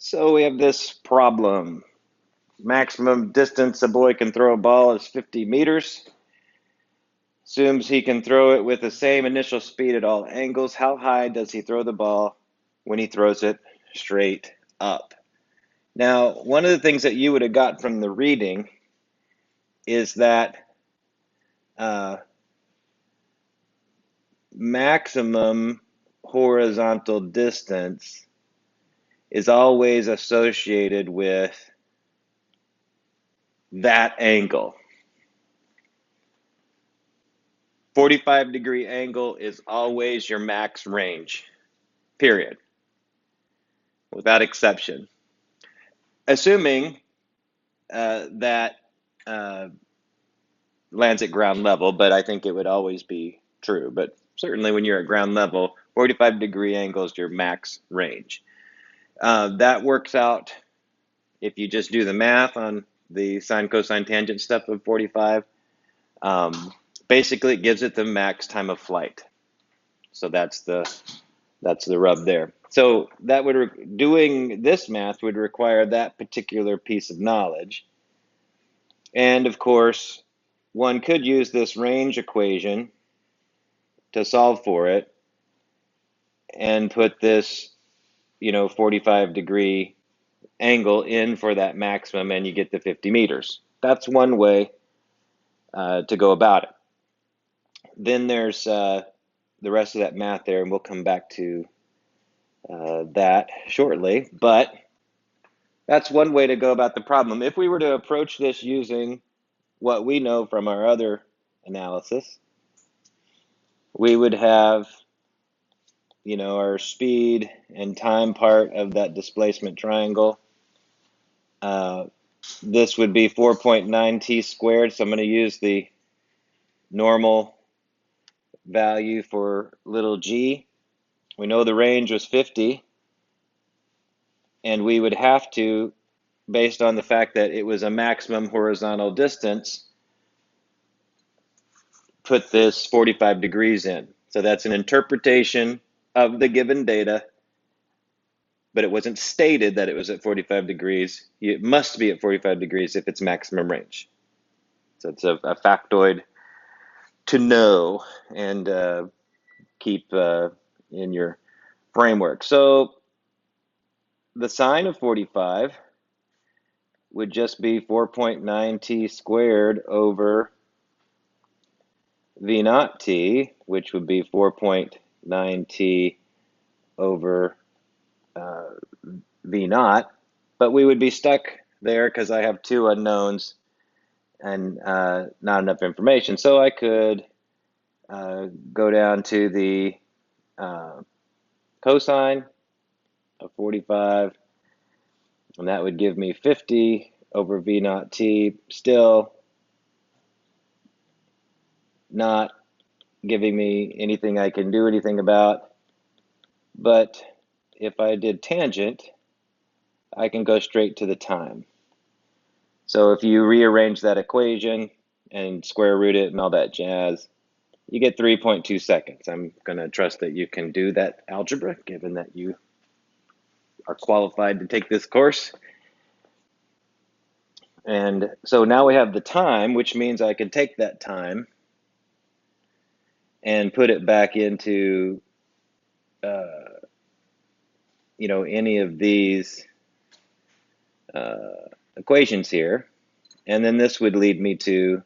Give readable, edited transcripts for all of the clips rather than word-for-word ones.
So we have this problem. Maximum distance a boy can throw a ball is 50 meters. Assumes he can throw it with the same initial speed at all angles. How high does he throw the ball when he throws it straight up? Now, one of the things that you would have got from the reading is that maximum horizontal distance is always associated with that angle. 45-degree angle is always your max range, period, without exception. Assuming that lands at ground level, but I think it would always be true. But certainly when you're at ground level, 45-degree angle is your max range. That works out if you just do the math on the sine, cosine, tangent stuff of 45. Basically, it gives it the max time of flight. So that's the rub there. So that would doing this math would require that particular piece of knowledge. And of course, one could use this range equation to solve for it and put this, 45-degree angle in for that maximum, and you get the 50 meters. That's one way to go about it. Then there's the rest of that math there, and we'll come back to that shortly. But that's one way to go about the problem. If we were to approach this using what we know from our other analysis, we would have, our speed and time part of that displacement triangle. This would be 4.9 t squared, so I'm going to use the normal value for little g. We know the range was 50, and we would have to, based on the fact that it was a maximum horizontal distance, put this 45 degrees in. So that's an interpretation of the given data, but it wasn't stated that it was at 45 degrees. It must be at 45 degrees if it's maximum range. So it's a factoid to know and keep in your framework. So the sine of 45 would just be 4.9 t squared over v naught t, which would be 4.9 t over v naught. But we would be stuck there because I have two unknowns and not enough information. So I could go down to the cosine of 45, and that would give me 50 over v naught t, still not giving me anything I can do anything about. But if I did tangent, I can go straight to the time. So if you rearrange that equation and square root it and all that jazz, you get 3.2 seconds. I'm going to trust that you can do that algebra, given that you are qualified to take this course. And so now we have the time, which means I can take that time and put it back into any of these equations here, and then this would lead me to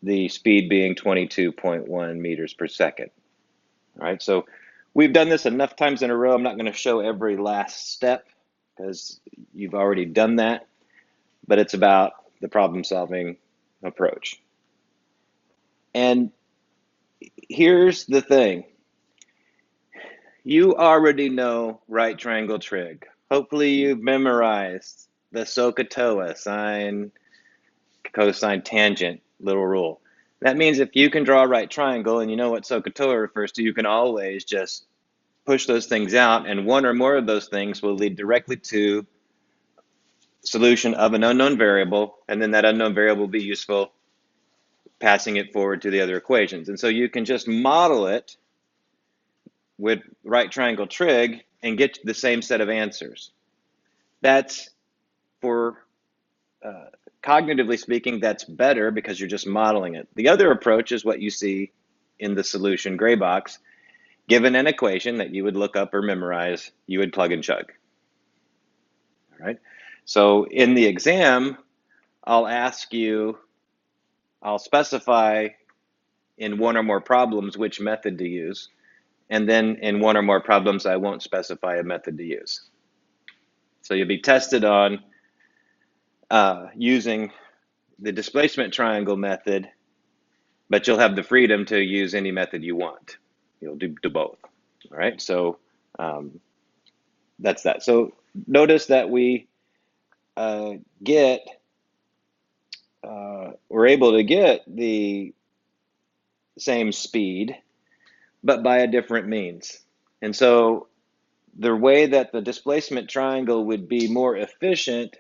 the speed being 22.1 meters per second. All right, so we've done this enough times in a row. I'm not going to show every last step because you've already done that, but it's about the problem-solving approach. And here's the thing. You already know right triangle trig. Hopefully you've memorized the SOHCAHTOA, sine, cosine, tangent, little rule. That means if you can draw a right triangle and you know what SOHCAHTOA refers to, you can always just push those things out, and one or more of those things will lead directly to solution of an unknown variable, and then that unknown variable will be useful passing it forward to the other equations. And so you can just model it with right triangle trig and get the same set of answers. That's for cognitively speaking, that's better because you're just modeling it. The other approach is what you see in the solution gray box. Given an equation that you would look up or memorize, you would plug and chug. All right. So in the exam, I'll specify in one or more problems which method to use. And then in one or more problems, I won't specify a method to use. So you'll be tested on using the displacement triangle method, but you'll have the freedom to use any method you want. You'll do both. All right. So that's that. So notice that we're able to get the same speed, but by a different means. And so the way that the displacement triangle would be more efficient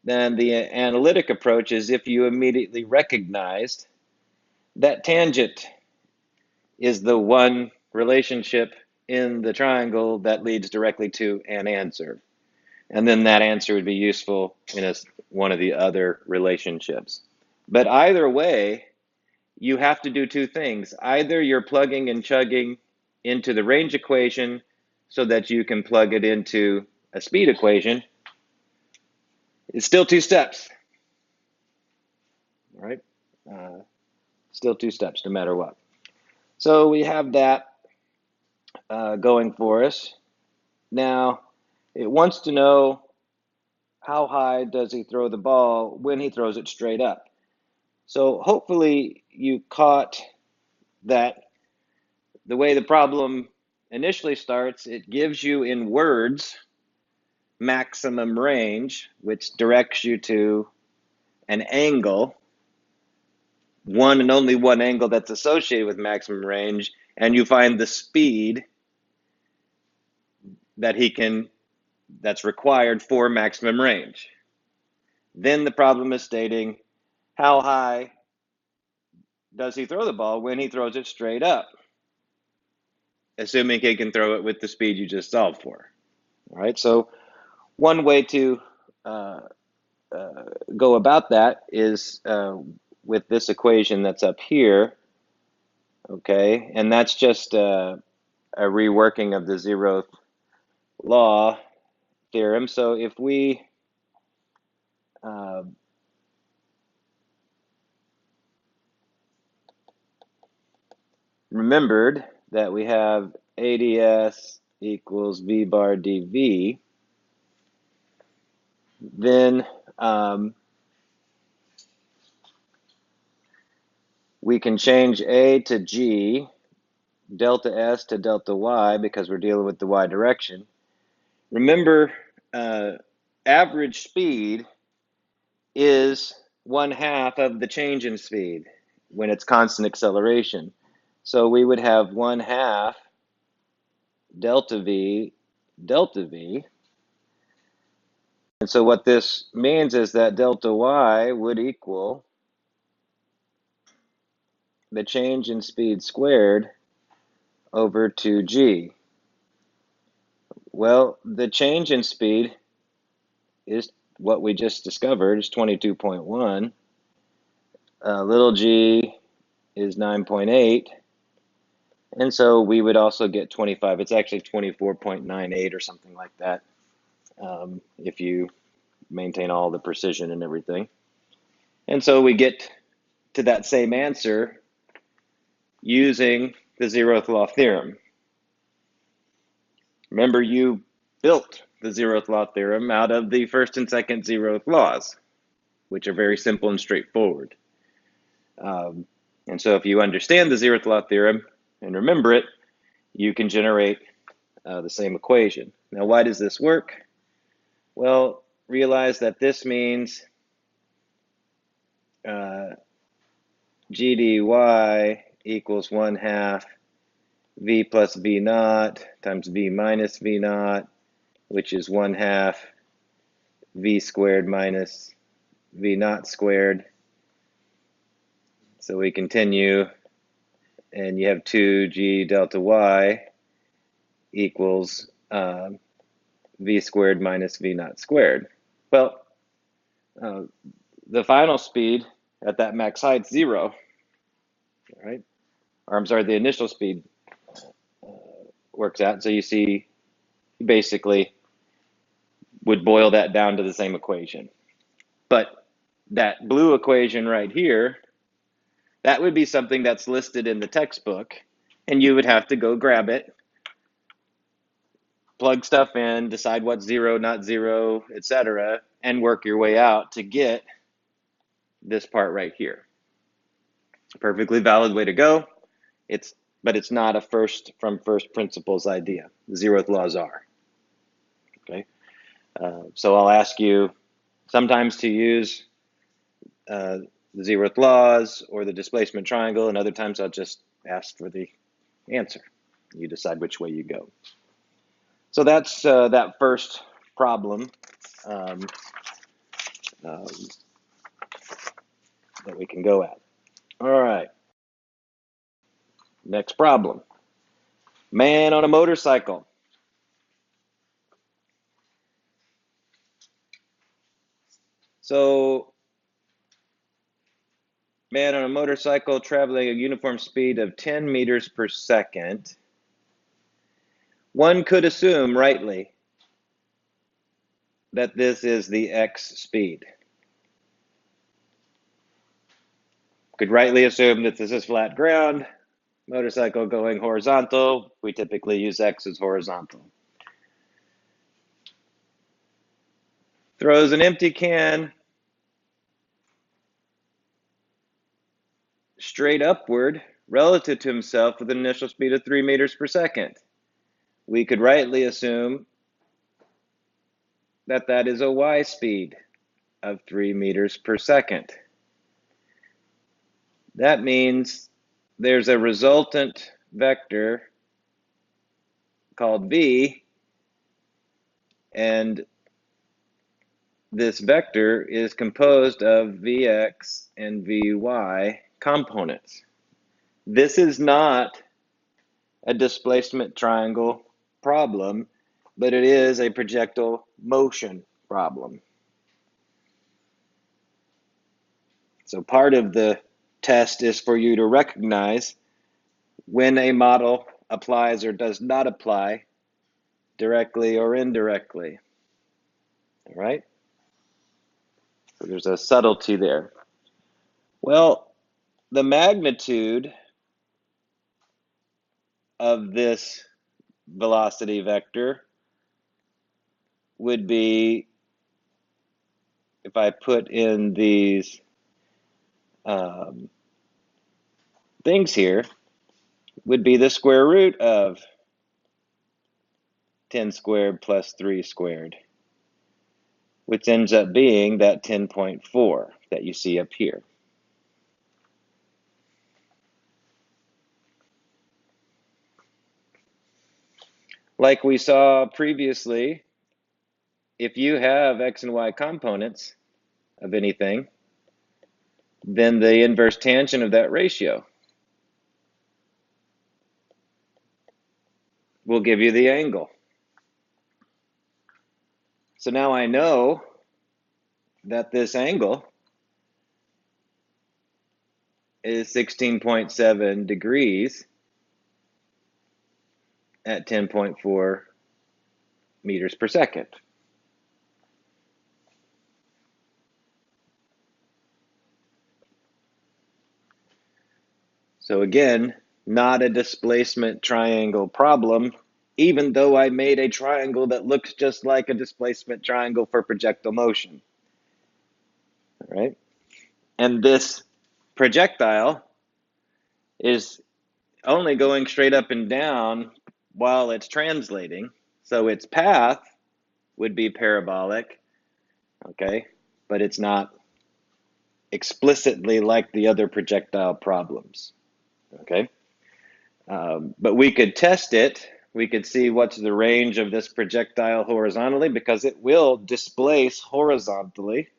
than the analytic approach is if you immediately recognized that tangent is the one relationship in the triangle that leads directly to an answer. And then that answer would be useful in one of the other relationships. But either way, you have to do two things. Either you're plugging and chugging into the range equation so that you can plug it into a speed equation. It's still two steps, all right? Still two steps no matter what. So we have that going for us. Now, it wants to know how high does he throw the ball when he throws it straight up. So hopefully you caught that the way the problem initially starts, it gives you in words maximum range, which directs you to an angle, one and only one angle that's associated with maximum range, and you find the speed that's required for maximum range. Then the problem is stating how high does he throw the ball when he throws it straight up, assuming he can throw it with the speed you just solved for. All right, so one way to go about that is with this equation that's up here, okay, and that's just a reworking of the zeroth law theorem. So if we remembered that we have ADS equals V bar dV, then we can change A to G, delta S to delta Y because we're dealing with the Y direction. Remember, average speed is 1/2 of the change in speed when it's constant acceleration. So we would have 1/2 delta V delta V. And so what this means is that delta Y would equal the change in speed squared over 2G. Well, the change in speed is what we just discovered, is 22.1. Little g is 9.8. And so we would also get 25. It's actually 24.98 or something like that, if you maintain all the precision and everything. And so we get to that same answer using the zeroth law theorem. Remember, you built the zeroth law theorem out of the first and second zeroth laws, which are very simple and straightforward. And so if you understand the zeroth law theorem and remember it, you can generate the same equation. Now, why does this work? Well, realize that this means GDY equals 1/2 V plus V naught times V minus V naught, which is 1/2 V squared minus V naught squared. So we continue, and you have 2G delta Y equals v squared minus v naught squared. Well, the final speed at that max height is 0, right? Or I'm sorry, the initial speed works out. So you see, you basically would boil that down to the same equation. But that blue equation right here, that would be something that's listed in the textbook, and you would have to go grab it, plug stuff in, decide what's 0, not 0, etc., and work your way out to get this part right here. Perfectly valid way to go. But it's not a first principles idea. The zeroth laws are. Okay. So I'll ask you sometimes to use the zeroth laws or the displacement triangle, and other times I'll just ask for the answer. You decide which way you go. So that's that first problem that we can go at. All right. Next problem. Man on a motorcycle. So, man on a motorcycle traveling a uniform speed of 10 meters per second. One could assume rightly that this is the x speed. Could rightly assume that this is flat ground, motorcycle going horizontal. We typically use x as horizontal. Throws an empty can straight upward relative to himself with an initial speed of 3 meters per second. We could rightly assume that that is a y speed of 3 meters per second. That means there's a resultant vector called v, and this vector is composed of vx and vy components. This is not a displacement triangle problem, but it is a projectile motion problem. So part of the test is for you to recognize when a model applies or does not apply directly or indirectly. All right? So there's a subtlety there. Well, the magnitude of this velocity vector would be, if I put in these things here, would be the square root of 10 squared plus 3 squared, which ends up being that 10.4 that you see up here. Like we saw previously, if you have x and y components of anything, then the inverse tangent of that ratio will give you the angle. So now I know that this angle is 16.7 degrees at 10.4 meters per second. So again, not a displacement triangle problem, even though I made a triangle that looks just like a displacement triangle for projectile motion. All right? And this projectile is only going straight up and down while it's translating. So its path would be parabolic, okay? But it's not explicitly like the other projectile problems, okay? But we could test it. We could see what's the range of this projectile horizontally, because it will displace horizontally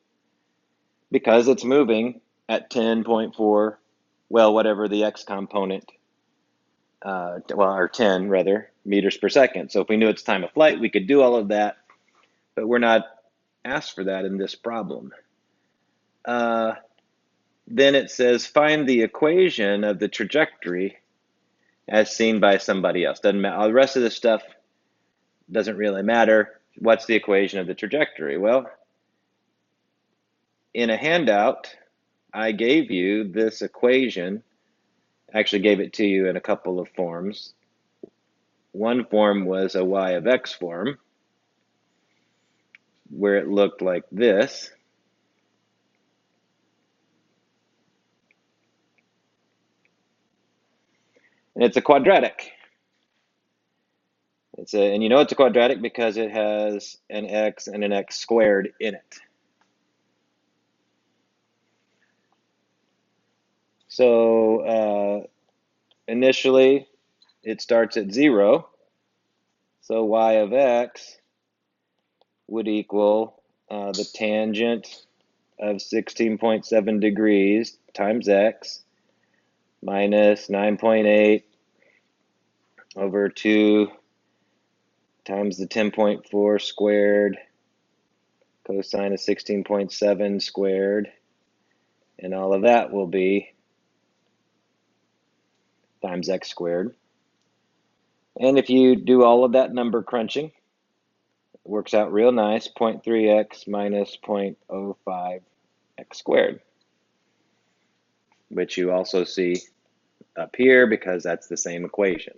because it's moving at 10.4, well, whatever the x component, or 10 rather, meters per second. So if we knew its time of flight, we could do all of that but we're not asked for that in this problem. Then it says find the equation of the trajectory as seen by somebody else. Doesn't matter. All the rest of this stuff doesn't really matter. What's the equation of the trajectory? Well, in a handout, I gave you this equation. Actually gave it to you in a couple of forms. One form was a y of x form, where it looked like this. And it's a quadratic. And you know it's a quadratic because it has an x and an x squared in it. So initially, it starts at 0. So y of x would equal the tangent of 16.7 degrees times x minus 9.8 over 2 times the 10.4 squared cosine of 16.7 squared, and all of that will be times x squared. And if you do all of that number crunching, it works out real nice, 0.3x minus 0.05 x squared, which you also see up here because that's the same equation.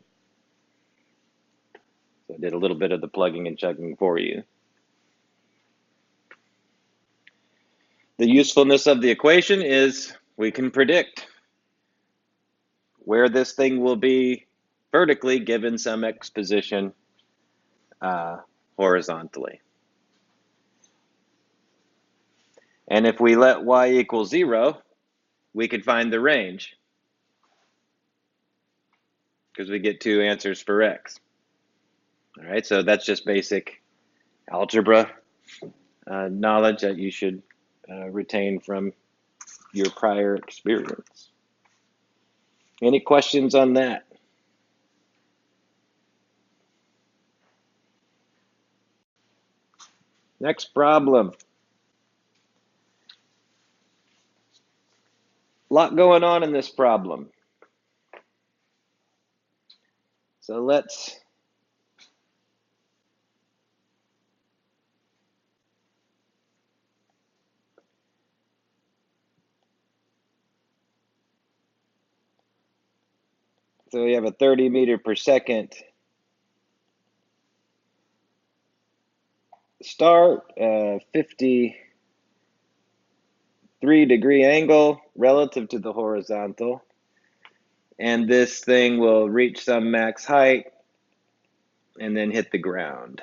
So I did a little bit of the plugging and chugging for you. The usefulness of the equation is we can predict where this thing will be vertically given some x position horizontally. And if we let y equal 0, we could find the range because we get 2 answers for x. All right, so that's just basic algebra knowledge that you should retain from your prior experience. Any questions on that? Next problem. A lot going on in this problem. So we have a 30 meter per second start, 53-degree angle relative to the horizontal, and this thing will reach some max height and then hit the ground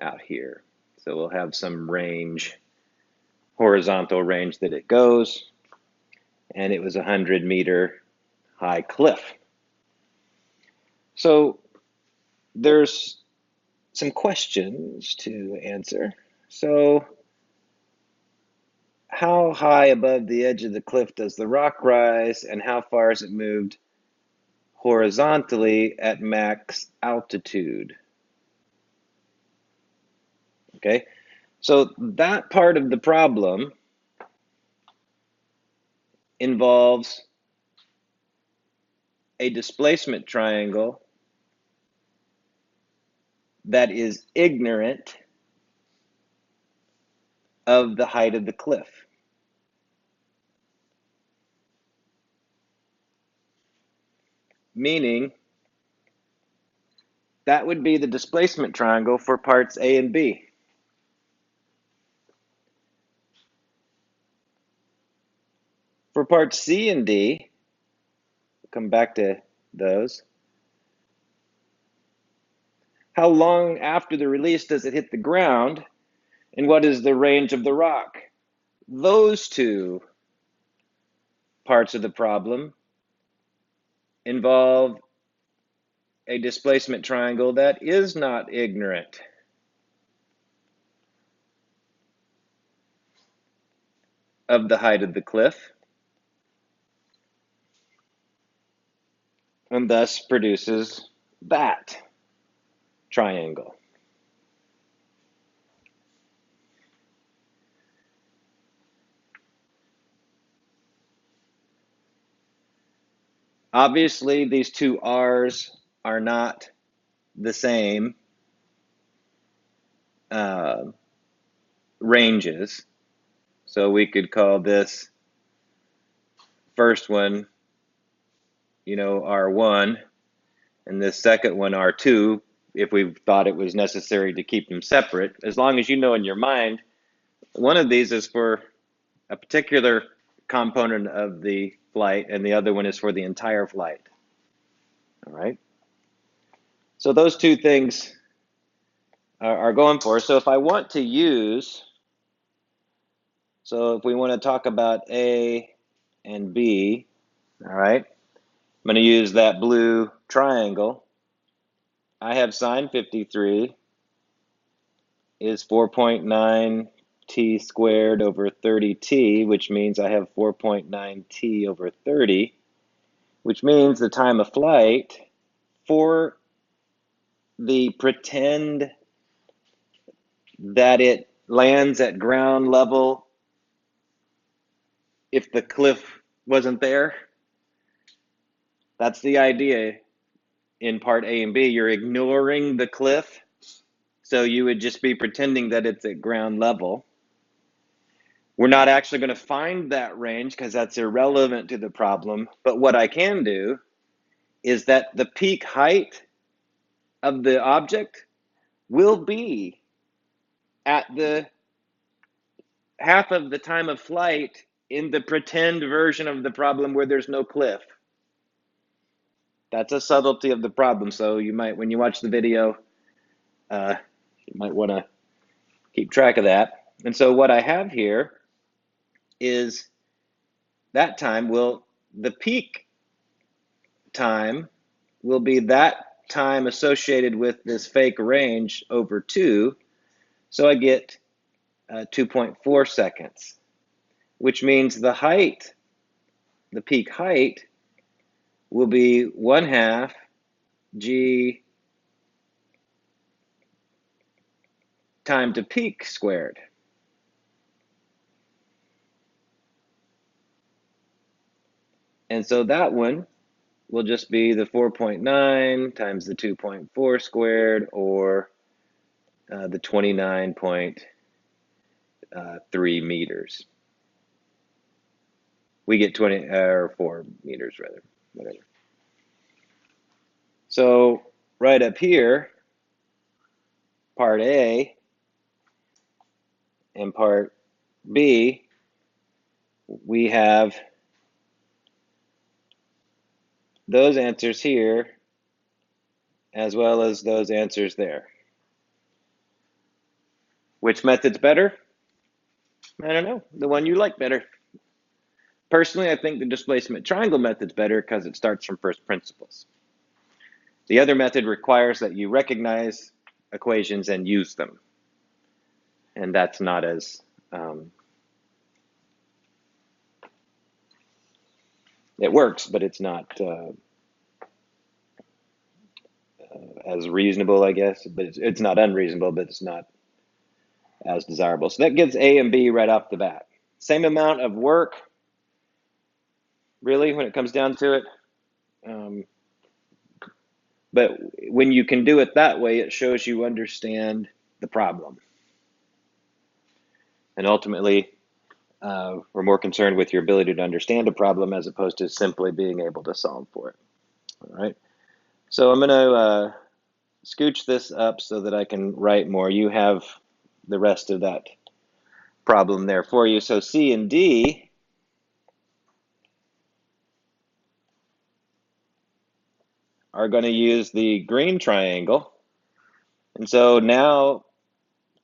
out here. So we'll have some range, horizontal range that it goes, and it was a 100-meter high cliff. So there's some questions to answer. So how high above the edge of the cliff does the rock rise, and how far is it moved horizontally at max altitude? Okay, so that part of the problem involves a displacement triangle that is ignorant of the height of the cliff. Meaning, that would be the displacement triangle for parts A and B. For parts C and D, we'll come back to those. How long after the release does it hit the ground, and what is the range of the rock? Those two parts of the problem involve a displacement triangle that is not ignorant of the height of the cliff, and thus produces that triangle. Obviously, these two R's are not the same ranges. So we could call this first one, R1, and this second one R2, if we thought it was necessary to keep them separate, as long as you know in your mind, one of these is for a particular component of the flight, and the other one is for the entire flight. All right. So those two things are going for us. So if I want to use, so if we want to talk about A and B, all right, I'm going to use that blue triangle. I have sine 53 is 4.9 t squared over 30t, which means I have 4.9 t over 30, which means the time of flight for the pretend that it lands at ground level if the cliff wasn't there. That's the idea in part A and B. You're ignoring the cliff, so you would just be pretending that it's at ground level. We're not actually going to find that range because that's irrelevant to the problem, but what I can do is that the peak height of the object will be at the half of the time of flight in the pretend version of the problem where there's no cliff. That's a subtlety of the problem. So you might, when you watch the video, you might want to keep track of that. And so what I have here is that time the peak time will be that time associated with this fake range over 2. So I get 2.4 seconds, which means the height, the peak height, will be 1/2 g time to peak squared. And so that one will just be the 4.9 times the 2.4 squared, or the 29.3 meters. We get 20 or 4 meters rather, whatever. So right up here, part A and part B, we have those answers here as well as those answers there. Which method's better? I don't know, the one you like better. Personally, I think the displacement triangle method's better because it starts from first principles. The other method requires that you recognize equations and use them. And that's not as it works, but it's not as reasonable, I guess. But it's not unreasonable, but it's not as desirable. So that gives A and B right off the bat. Same amount of work, really, when it comes down to it. But when you can do it that way, it shows you understand the problem. And ultimately, we're more concerned with your ability to understand a problem as opposed to simply being able to solve for it. All right. So I'm going to scooch this up so that I can write more. You have the rest of that problem there for you. So C and D are going to use the green triangle. And so now,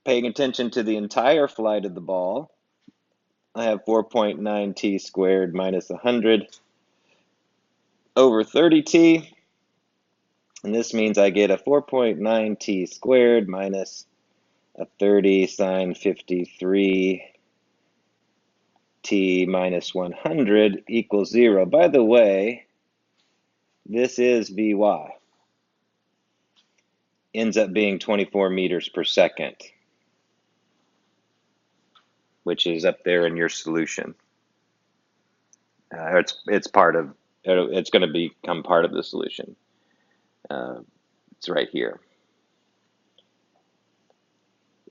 paying attention to the entire flight of the ball, I have 4.9 t squared minus 100 over 30t. And this means I get a 4.9 t squared minus a 30 sine 53 t minus 100 equals 0. By the way, this is Vy. Ends up being 24 meters per second, which is up there in your solution. It's part of It's going to become part of the solution. It's right here.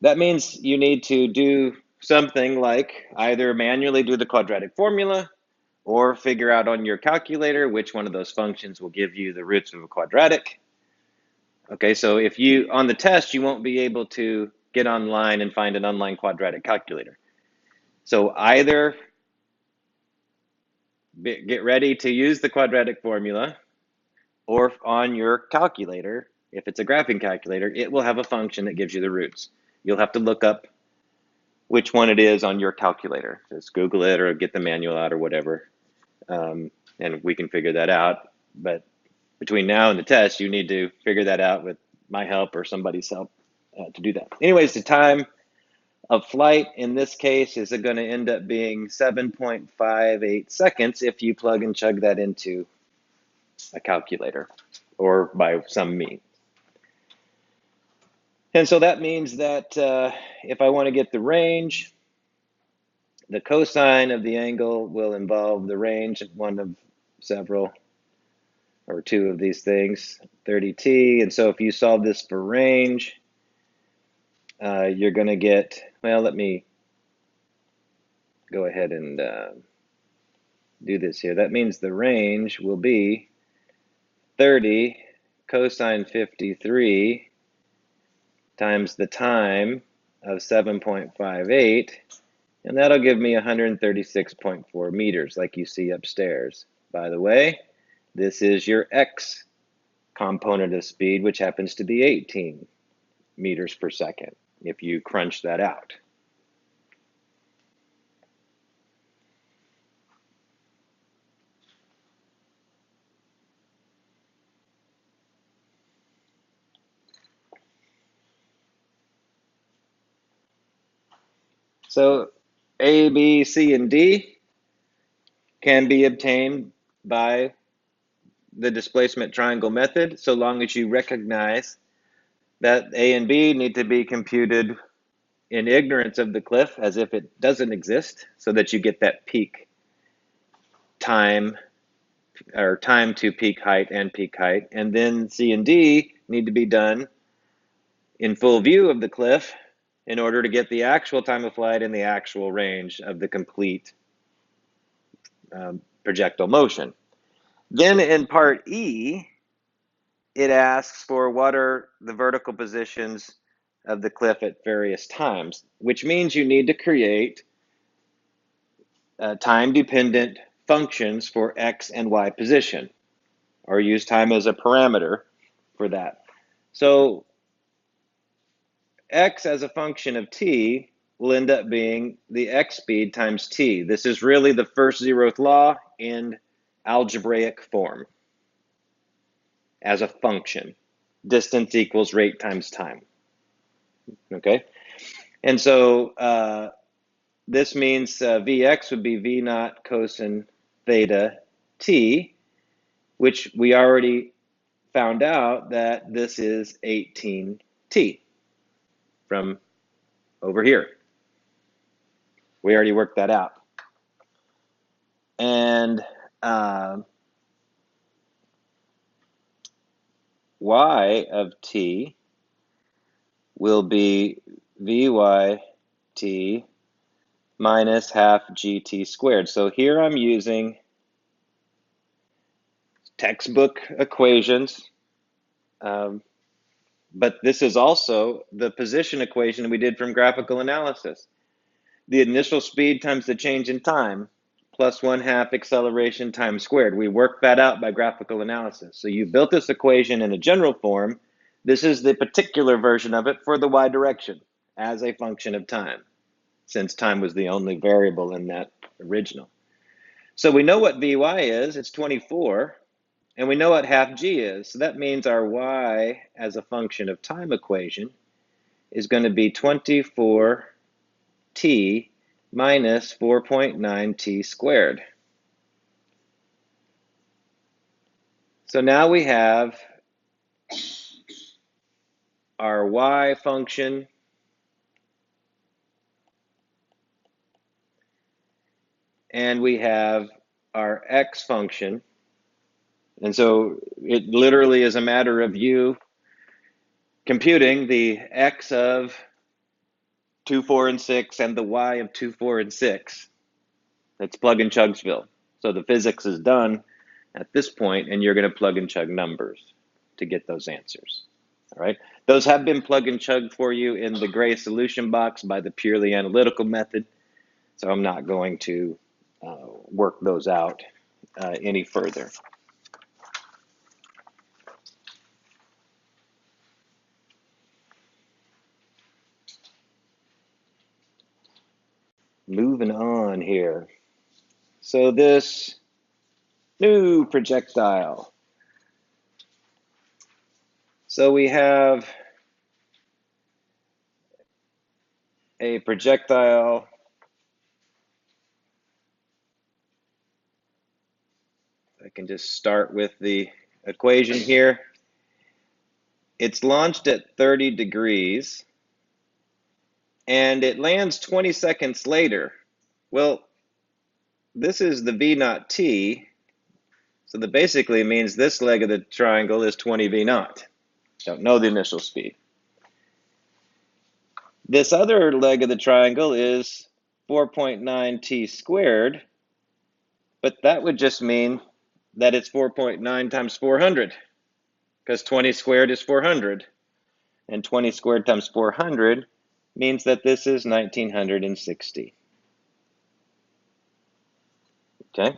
That means you need to do something like either manually do the quadratic formula or figure out on your calculator which one of those functions will give you the roots of a quadratic. Okay, so if you, on the test, you won't be able to get online and find an online quadratic calculator. So either get ready to use the quadratic formula, or on your calculator, if it's a graphing calculator, it will have a function that gives you the roots. You'll have to look up which one it is on your calculator. Just Google it or get the manual out or whatever, and we can figure that out. But between now and the test, you need to figure that out with my help or somebody's help to do that. Anyways, the time of flight in this case is going to end up being 7.58 seconds if you plug and chug that into a calculator or by some means. And so that means that if I want to get the range, the cosine of the angle will involve the range, one of several or two of these things, 30t. And so if you solve this for range, you're going to get, well, let me go ahead and do this here. That means the range will be 30 cosine 53 times the time of 7.58, and that'll give me 136.4 meters like you see upstairs. By the way, this is your x component of speed, which happens to be 18 meters per second if you crunch that out. So A, B, C, and D can be obtained by the displacement triangle method, so long as you recognize that A and B need to be computed in ignorance of the cliff as if it doesn't exist, so that you get that peak time, or time to peak height and peak height. And then C and D need to be done in full view of the cliff in order to get the actual time of flight and the actual range of the complete projectile motion. Then in part E, it asks for what are the vertical positions of the cliff at various times, which means you need to create time-dependent functions for x and y position, or use time as a parameter for that. So x as a function of t will end up being the x speed times t. This is really the first zeroth law in algebraic form as a function. Distance equals rate times time. Okay? And so this means Vx would be V naught cosine theta t, which we already found out that this is 18t from over here. We already worked that out. And y of t will be Vyt minus half gt squared. So here I'm using textbook equations, but this is also the position equation we did from graphical analysis. The initial speed times the change in time plus 1/2 acceleration time squared. We worked that out by graphical analysis. So you built this equation in a general form. This is the particular version of it for the y direction as a function of time, since time was the only variable in that original. So we know what Vy is, it's 24, and we know what half g is. So that means our y as a function of time equation is going to be 24t minus 4.9t squared. So now we have our y function and we have our x function, And so it literally is a matter of you computing the x of 2, 4, and 6 and the y of 2, 4, and 6. That's plug and chugsville. So the physics is done at this point, and you're going to plug and chug numbers to get those answers. All right. Those have been plug and chug for you in the gray solution box by the purely analytical method. So I'm not going to work those out any further. Moving on here. So this new projectile. So we have a projectile I can just start with the equation here. It's launched at 30 degrees and it lands 20 seconds later. Well, this is the V naught T, so that basically means this leg of the triangle is 20 V naught. Don't know the initial speed. This other leg of the triangle is 4.9 T squared, but that would just mean that it's 4.9 times 400, because 20 squared is 400, and 20 squared times 400 means that this is 1960. Okay?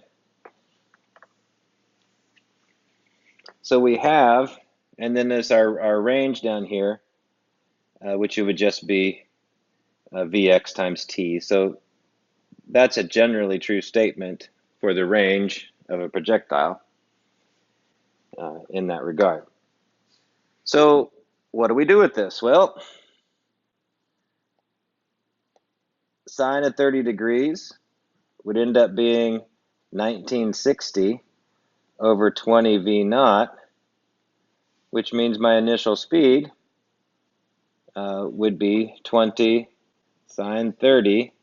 So we have, and then there's our range down here, which it would just be Vx times t. So that's a generally true statement for the range of a projectile in that regard. So what do we do with this? Well, sine of 30 degrees would end up being 1960 over 20 V naught, which means my initial speed would be 20 sine 30.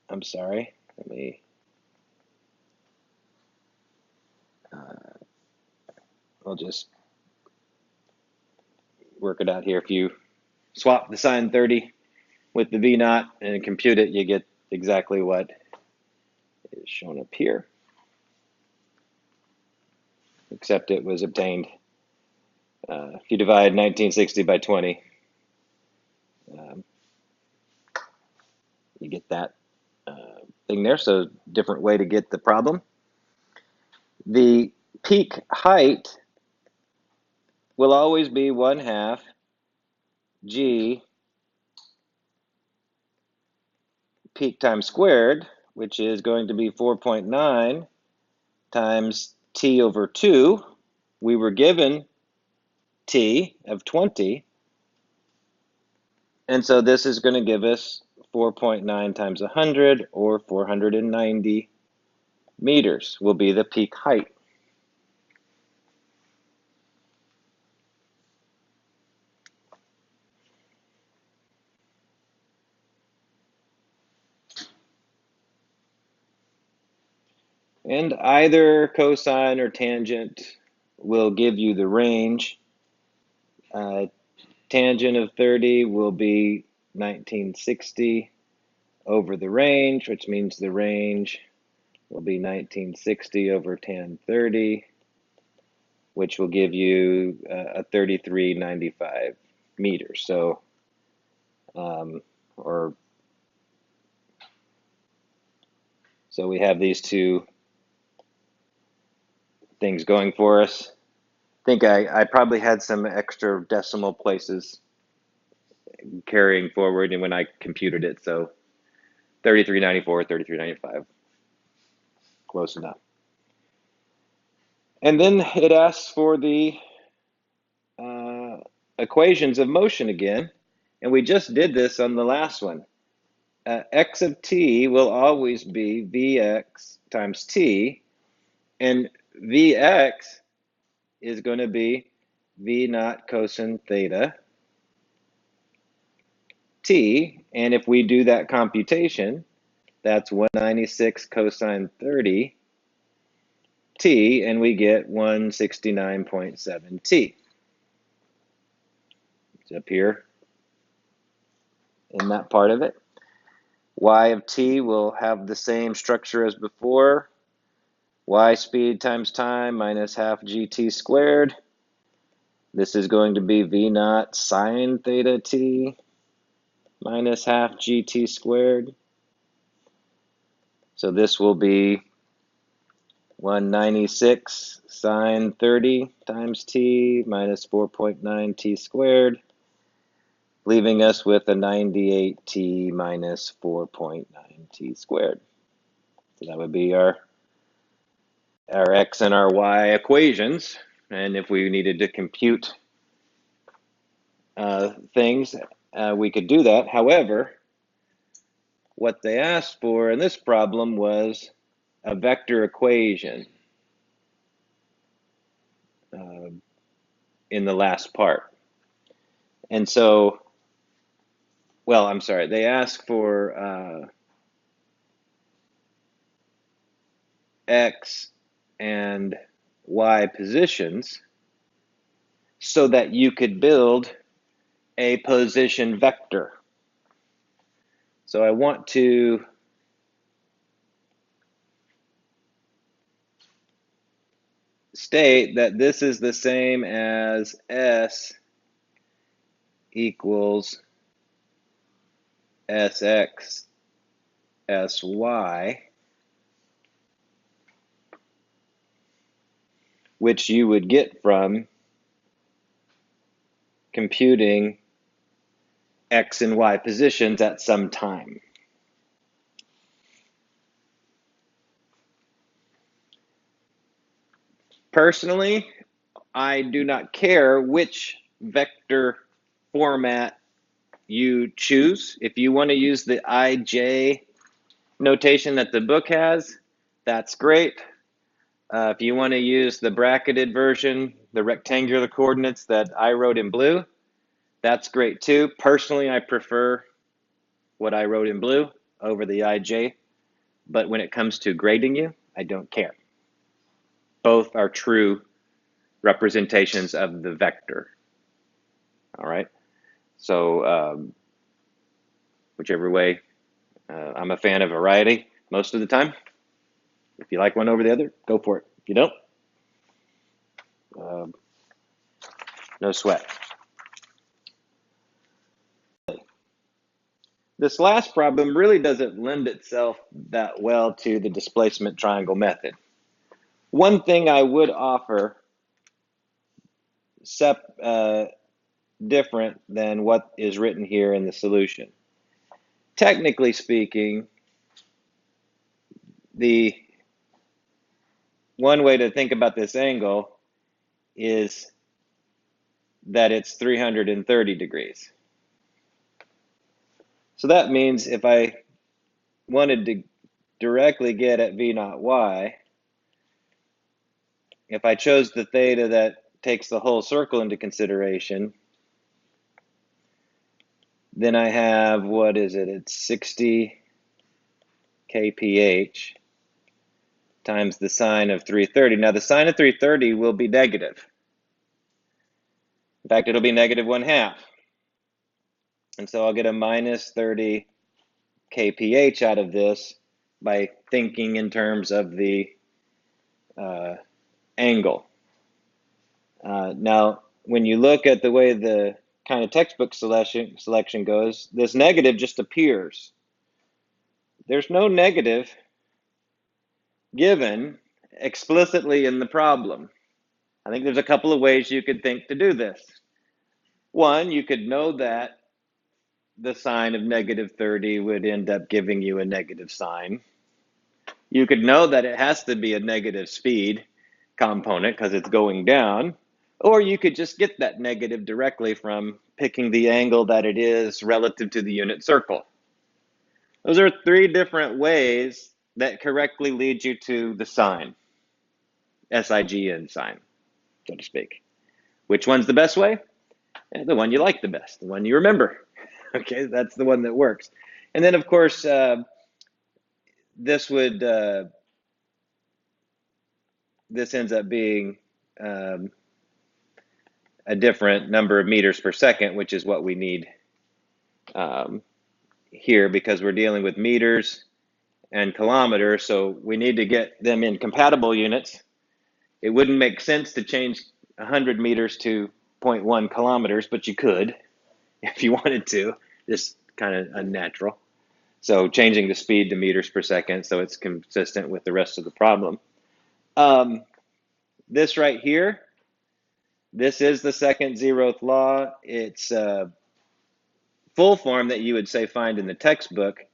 I'm sorry, let me, I'll just work it out here. If you swap the sine 30 with the V naught and compute it, you get exactly what is shown up here, except it was obtained. If you divide 1960 by 20, you get that thing there. So different way to get the problem. The peak height will always be 1/2 g peak time squared, which is going to be 4.9 times t over 2. We were given t of 20, and so this is going to give us 4.9 times 100, or 490 meters will be the peak height. And either cosine or tangent will give you the range. Tangent of 30 will be 1960 over the range, which means the range will be 1960 over tan 30, which will give you a 3395 meters. So, so we have these two things going for us. I think I probably had some extra decimal places carrying forward and when I computed it, so 3394, 3395, close enough. And then it asks for the equations of motion again, and we just did this on the last one. X of t will always be Vx times t, and Vx is going to be V naught cosine theta t, and if we do that computation, that's 196 cosine 30 t, and we get 169.7 t. It's up here in that part of it. Y of t will have the same structure as before. Y speed times time minus half gt squared. This is going to be v naught sine theta t minus half gt squared. So this will be 196 sine 30 times t minus 4.9 t squared, leaving us with a 98t minus 4.9 t squared. So that would be our x and our y equations. And if we needed to compute things, we could do that. However, what they asked for in this problem was a vector equation in the last part. And so, well, I'm sorry, they asked for x and y positions so that you could build a position vector. So I want to state that this is the same as S equals Sx Sy, which you would get from computing x and y positions at some time. Personally, I do not care which vector format you choose. If you want to use the IJ notation that the book has, that's great. If you want to use the bracketed version, the rectangular coordinates that I wrote in blue, that's great too. Personally, I prefer what I wrote in blue over the IJ, but when it comes to grading you, I don't care. Both are true representations of the vector. All right, so whichever way, I'm a fan of variety most of the time. If you like one over the other, go for it. If you don't, no sweat. This last problem really doesn't lend itself that well to the displacement triangle method. One thing I would offer different than what is written here in the solution. Technically speaking, the one way to think about this angle is that it's 330 degrees. So that means if I wanted to directly get at V naught y, if I chose the theta that takes the whole circle into consideration, then I have, what is it? It's 60 kph times the sine of 330. Now the sine of 330 will be negative. In fact, it'll be negative 1/2. And so I'll get a minus 30 kph out of this by thinking in terms of the angle. Now, when you look at the way the kind of textbook selection goes, this negative just appears. There's no negative given explicitly in the problem. I think there's a couple of ways you could think to do this. One, you could know that the sine of negative 30 would end up giving you a negative sign. You could know that it has to be a negative speed component because it's going down, or you could just get that negative directly from picking the angle that it is relative to the unit circle. Those are three different ways that correctly lead you to the sign, SIGN sign, so to speak. Which one's the best way? The one you like the best, the one you remember. Okay, that's the one that works. And then, of course, this would this ends up being a different number of meters per second, which is what we need here, because we're dealing with meters and kilometers, so we need to get them in compatible units. It wouldn't make sense to change 100 meters to 0.1 kilometers, but you could if you wanted to, just kind of unnatural. So changing the speed to meters per second so it's consistent with the rest of the problem. This right here, this is the second zeroth law. It's full form that you would say find in the textbook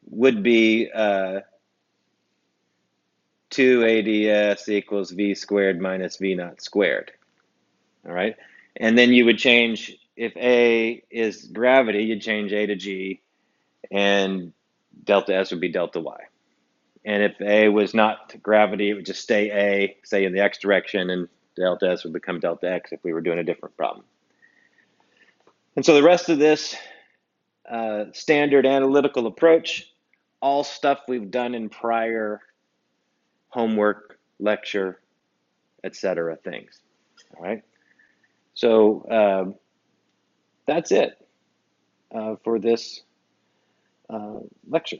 would be 2ADS equals V squared minus V naught squared. All right. And then you would change, if A is gravity, you'd change A to G, and delta S would be delta Y. And if A was not gravity, it would just stay A, say in the X direction, and delta S would become delta X if we were doing a different problem. And so the rest of this standard analytical approach, all stuff we've done in prior homework, lecture, etc. things. All right. So that's it for this lecture.